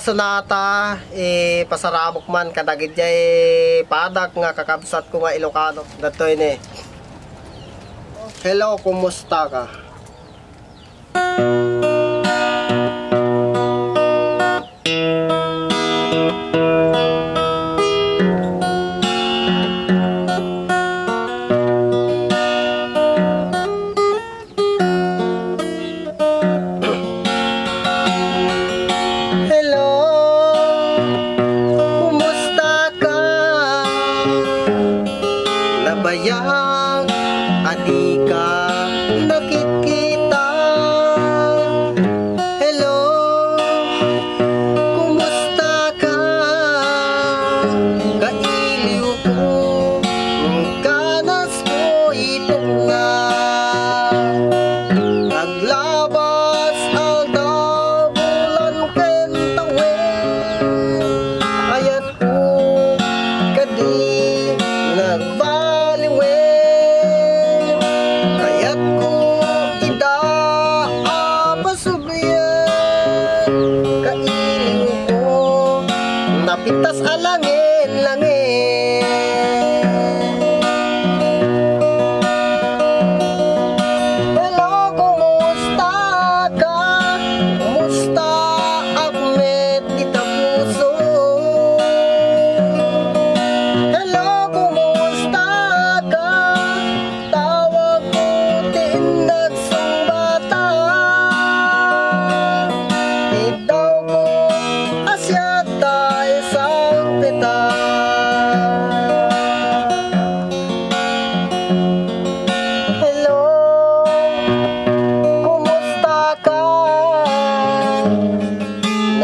sonata pasarabok man kadagid jay padak nga kakabsat ko nga Ilocano datoy ni. Hello, kumusta ka? Bayang adika nakikita. Hello, kumusta ka? Kailiw ko kanas ko ito nga. Naglabas aldaw bulan kentawin. Ayat ko kadi nagba napitas alangin-langin. Hello, kumusta ka? Kumusta Ahmed kita puso? Hello, kumusta ka? Tawag ko tinag sumbata. Itaw ko asyata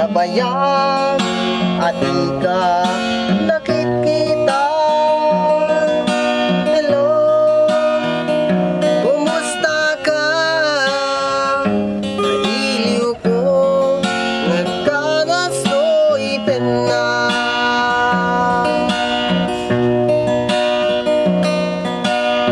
bayang adika nakikita. Hello, kumusta ka? Nailiw ko nagkanas ko'y pena.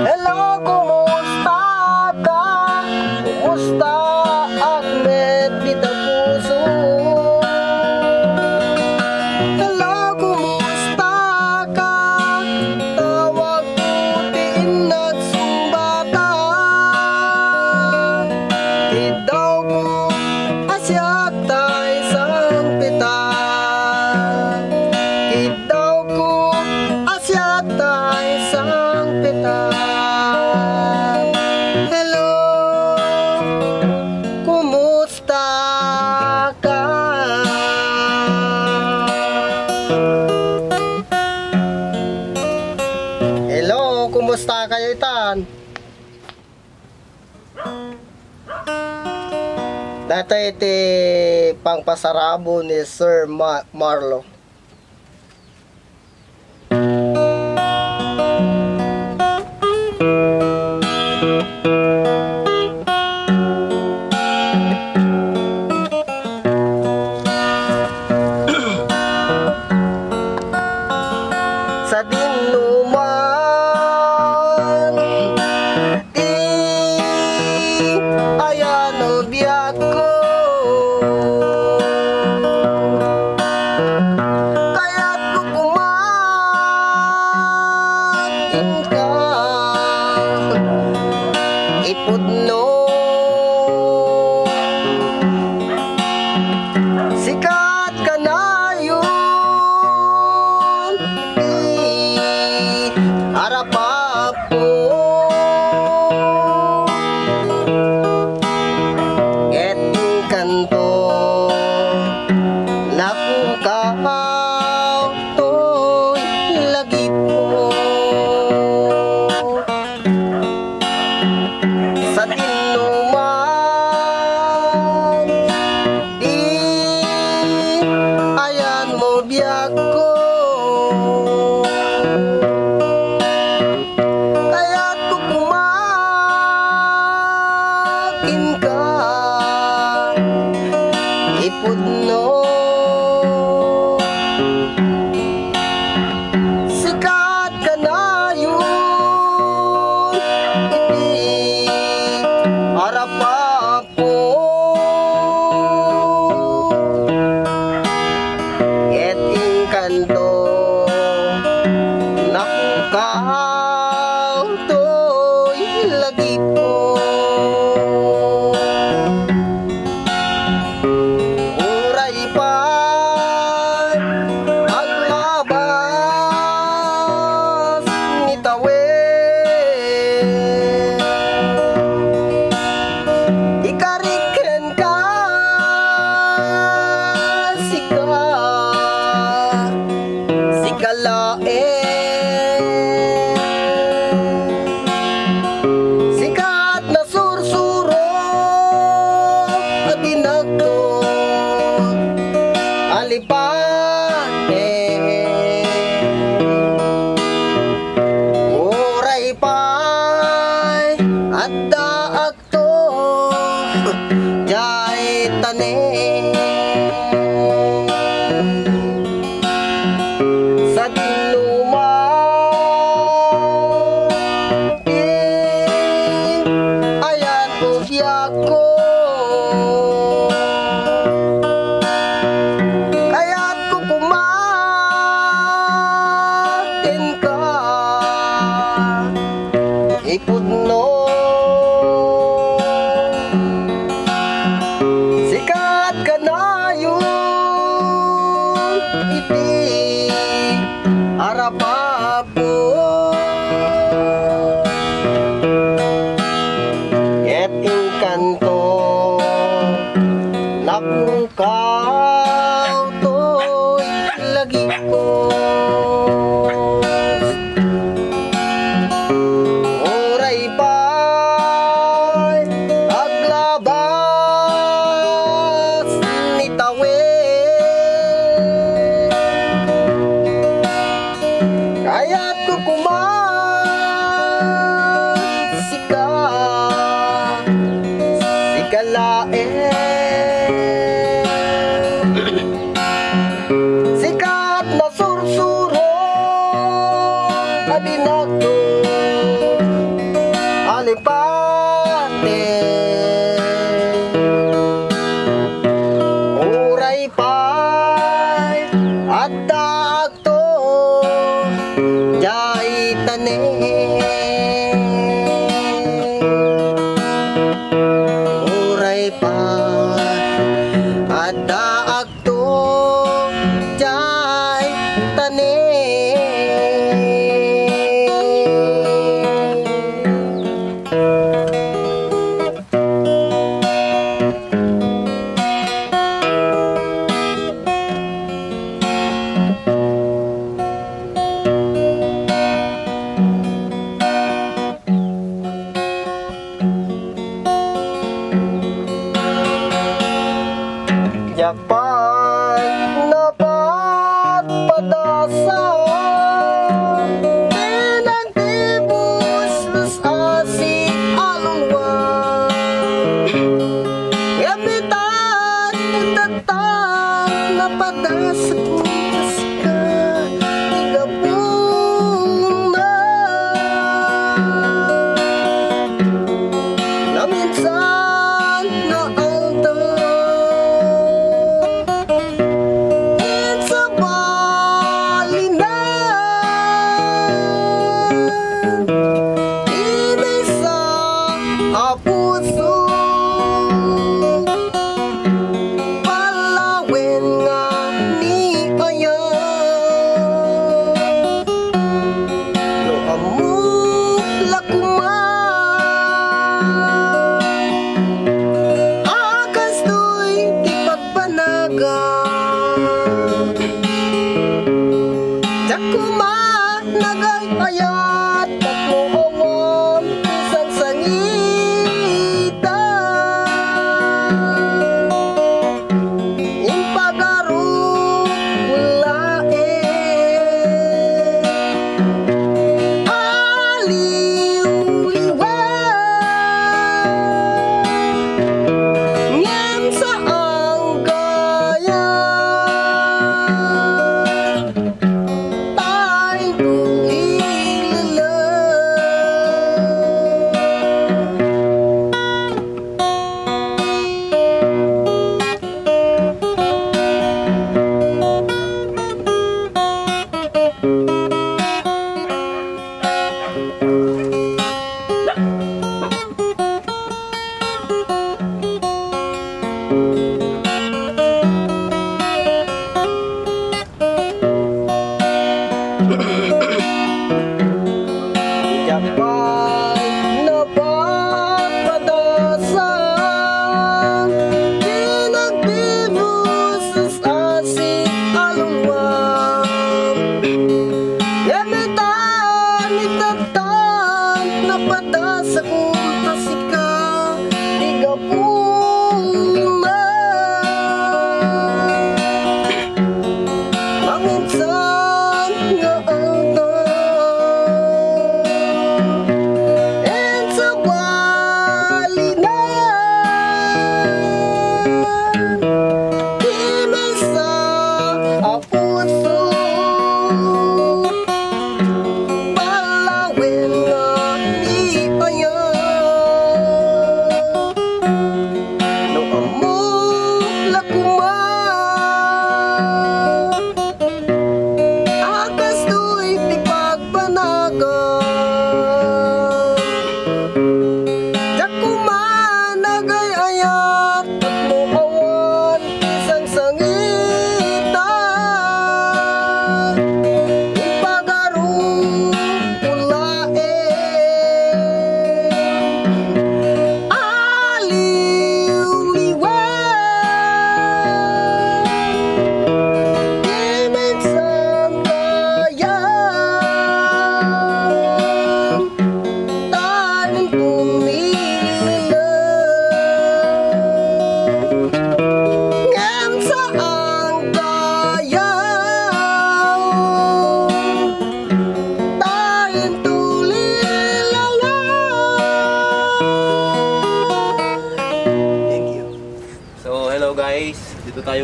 Hello, kumusta ka? Kumusta Ahmed kita puso? Hello, kumusta ka? Hello, kumusta kayo itan? Dito iti pangpasarabo ni Sir Marlo. Sa dinuman ayan o biyak ko. alipate uray pay adda akto jay tanen sa dinuma ayan ubyak ko kaya't kukumatin ka ipudno sikat ka na yun iti arapapo et inkanto napukaw to'y lagi ko oray pa'y aglabas ni tawid kaya't kukuman sikalae sikat na sursuro adinagto alipate uray pay adda akto jay tanen uray pay adda akto jay tanen Japan dapat padasa tinagtibus asik alungwa gapitan tatang na padasa ka igapong na minsan na alta puso palawin nga ni ayan no amok lakuman akas to'y di pagpanaga jakuma nagay ayat tatluhongon isang sangita impagaru mulae aliw-liwan ngem sa ang gaya tayong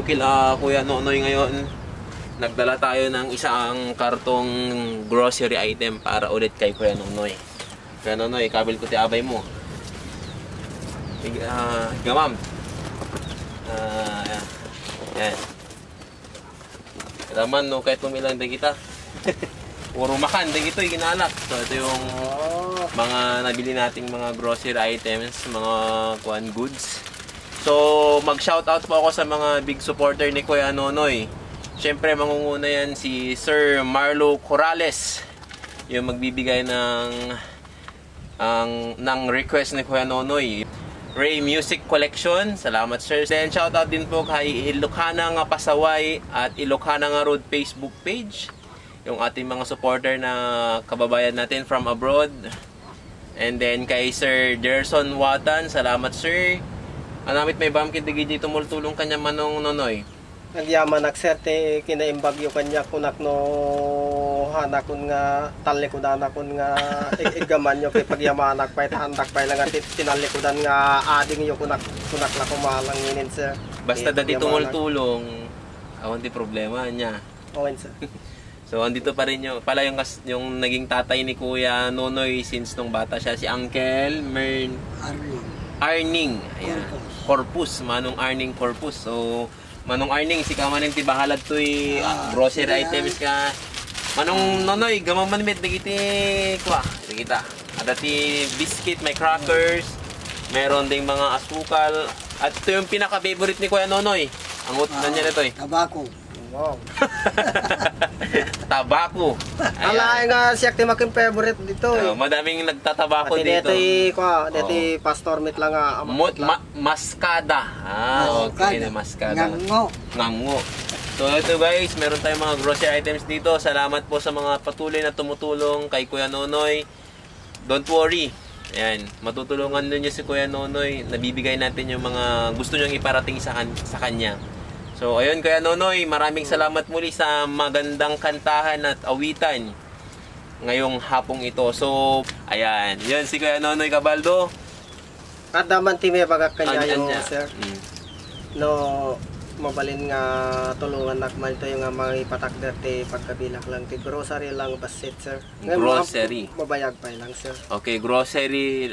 Kuya Nonoy ngayon. Nagdala tayo ng isang kartong grocery item para ulit kay Kuya Nonoy. Kuya Nonoy, kabil ko ti abay mo. Higa ma'am. Yan. Raman no, kahit pumilang din kita. Puro makan, din ito ginalak. So ito yung mga nabili nating mga grocery items, mga goods. So mag-shoutout po ako sa mga big supporter ni Kuya Nonoy. Siyempre mangunguna yan si Sir Marlo Corrales, yung magbibigay ng request ni Kuya Nonoy. Ray Music Collection, salamat sir. Then shoutout din po kay Ilocana nga Pasaway at Ilocana nga Road Facebook page, yung ating mga supporter na kababayan natin from abroad. And then kay Sir Derson Watan, salamat sir. Anamit may bamkid digidi tumultulong kanya manong Nonoy. Nagyaman nagserte kinaimbagyo kanya kunak no hanakon nga talikudan akon nga igaman yo kay pagyamanak pay handak pay lang at tinalikudan nga ading yo kunak la kumalang nginin sir. Basta dati tumultulong, awan di problema niya. Owen sir. So andito pa rin yung naging tatay ni Kuya Nonoy since nung bata siya, si Uncle Arning. Ayan. Corpus, Manong Arning Corpus. So Manong Arning, si kamanin ti bahalad to'y grocery items ka. Manong Nonoy, gamaman met digiti kwa. Digita. Ada ti biscuit, may crackers, meron ding mga asukal. At ito yung pinaka-favorite ni Kuya Nonoy. Ang na niya nito eh. Tabako. Wow. Tabako. Ala nga siya ti making favorite dito. Madaming nagtatabako dito. Dito pastor meat lang nga. Maskada. Okay na maskada. Ngango. So ito guys, meron tayong mga grocery items dito. Salamat po sa mga patuloy na tumutulong kay Kuya Nonoy. Don't worry. Ayan, matutulungan din niyo si Kuya Nonoy. Nabibigay natin yung mga gusto niyong iparating sa kanya. So ayun Kuya Nonoy, maraming salamat muli sa magandang kantahan at awitan ngayong hapong ito. So ayan, yun si Kuya Nonoy Cabaldo. Kada man ti may bagak kanya yung sir. No mabalin nga tulungan nakman ito yung mga ipatak dati pagkabilak lang ti grocery lang basit sir. Grocery. Mabayag pa lang sir. Okay, grocery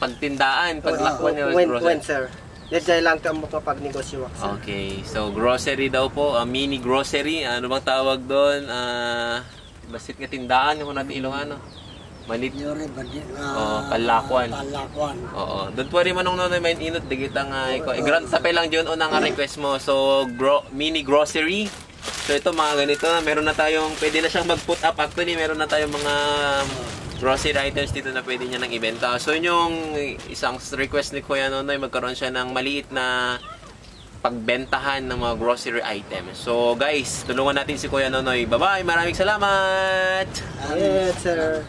pagtindaan, paglakwan niyo grocery. When sir. Diyay lang ito mo kapag negosyo. Okay, so grocery daw po, mini grocery, ano bang tawag doon? Basit nga tindaan, yung natin Ilocano. Malit. Palakwan. Oo. Don't worry manong Nonoy, main inot, digita nga. Grant sapay lang dyan unang request mo. So, mini grocery. So, ito mga ganito, meron na tayong, pwede na siyang mag-put up. Actually, meron na tayong mga grocery items dito na pwede niya nang ibenta. So yun yung isang request ni Kuya Nonoy, magkaroon siya ng maliit na pagbentahan ng mga grocery items. So guys, tulungan natin si Kuya Nonoy. Bye-bye! Maraming salamat! Yes, sir.